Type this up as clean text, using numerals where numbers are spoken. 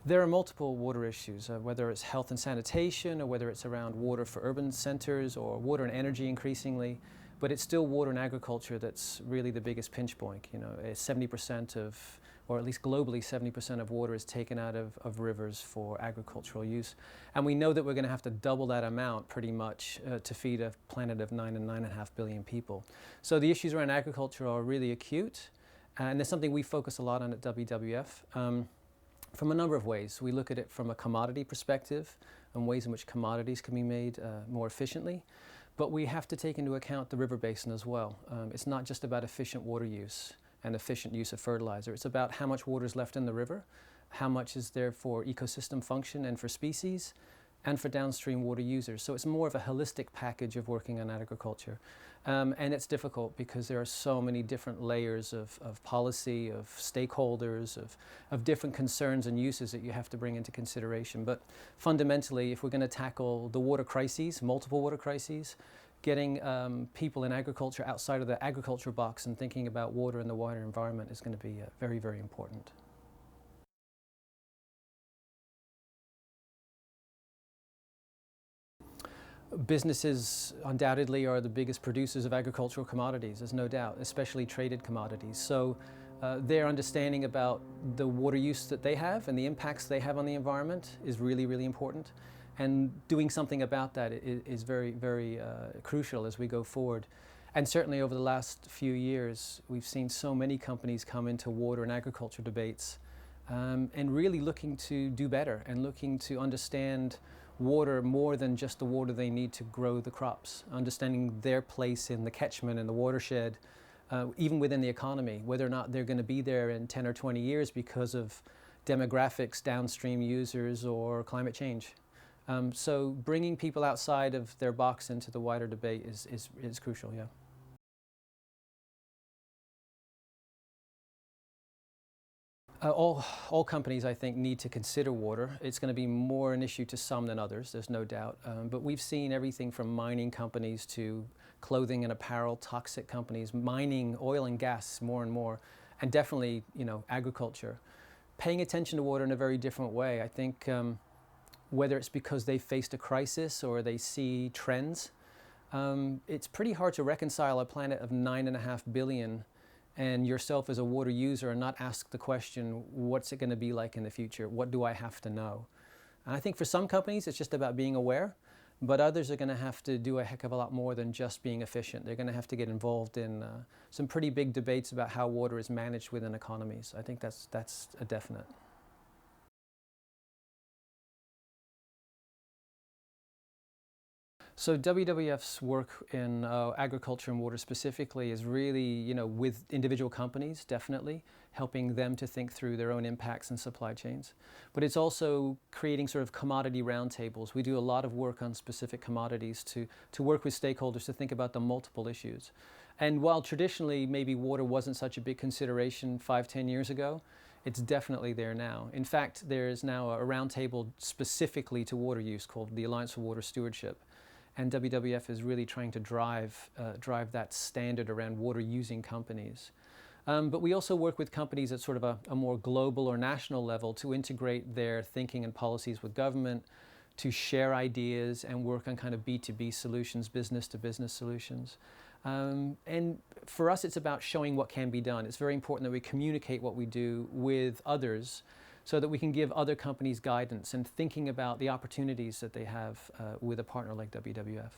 There are multiple water issues, whether it's health and sanitation or whether it's around water for urban centers or water and energy increasingly, but it's still water and agriculture that's really the biggest pinch point. 70% of, or at least globally, 70% of water is taken out of rivers for agricultural use. And we know that we're going to have to double that amount pretty much to feed a planet of 9 and 9.5 billion people. So the issues around agriculture are really acute, and it's something we focus a lot on at WWF. From a number of ways. We look at it from a commodity perspective and ways in which commodities can be made more efficiently, but we have to take into account the river basin as well. It's not just about efficient water use and efficient use of fertilizer. It's about how much water is left in the river, how much is there for ecosystem function and for species, and for downstream water users. So it's more of a holistic package of working on agriculture. And it's difficult because there are so many different layers of policy, of stakeholders, of different concerns and uses that you have to bring into consideration. But fundamentally, if we're going to tackle the water crises, multiple water crises, getting people in agriculture outside of the agriculture box and thinking about water and the wider environment is going to be very, very important. Businesses undoubtedly are the biggest producers of agricultural commodities, there's no doubt, especially traded commodities. So their understanding about the water use that they have and the impacts they have on the environment is really, really important. And doing something about that is very, very crucial as we go forward. And certainly over the last few years, we've seen so many companies come into water and agriculture debates and really looking to do better and looking to understand water more than just the water they need to grow the crops, understanding their place in the catchment and the watershed, even within the economy, whether or not they're going to be there in 10 or 20 years because of demographics, downstream users, or climate change. So bringing people outside of their box into the wider debate is crucial, yeah. All companies, I think, need to consider water. It's going to be more an issue to some than others, there's no doubt. But we've seen everything from mining companies to clothing and apparel, toxic companies, mining, oil and gas more and more, and definitely, agriculture. Paying attention to water in a very different way. I think whether it's because they faced a crisis or they see trends, it's pretty hard to reconcile a planet of 9.5 billion and yourself as a water user and not ask the question, what's it going to be like in the future? What do I have to know? And I think for some companies, it's just about being aware, but others are going to have to do a heck of a lot more than just being efficient. They're going to have to get involved in some pretty big debates about how water is managed within economies. I think that's a definite. So WWF's work in agriculture and water specifically is really, with individual companies, definitely, helping them to think through their own impacts and supply chains. But it's also creating sort of commodity roundtables. We do a lot of work on specific commodities to work with stakeholders to think about the multiple issues. And while traditionally maybe water wasn't such a big consideration 5, 10 years ago, it's definitely there now. In fact, there's now a roundtable specifically to water use called the Alliance for Water Stewardship. And WWF is really trying to drive that standard around water using companies. But we also work with companies at sort of a more global or national level to integrate their thinking and policies with government, to share ideas and work on kind of B2B solutions, business to business solutions. And for us, it's about showing what can be done. It's very important that we communicate what we do with others so that we can give other companies guidance and thinking about the opportunities that they have with a partner like WWF.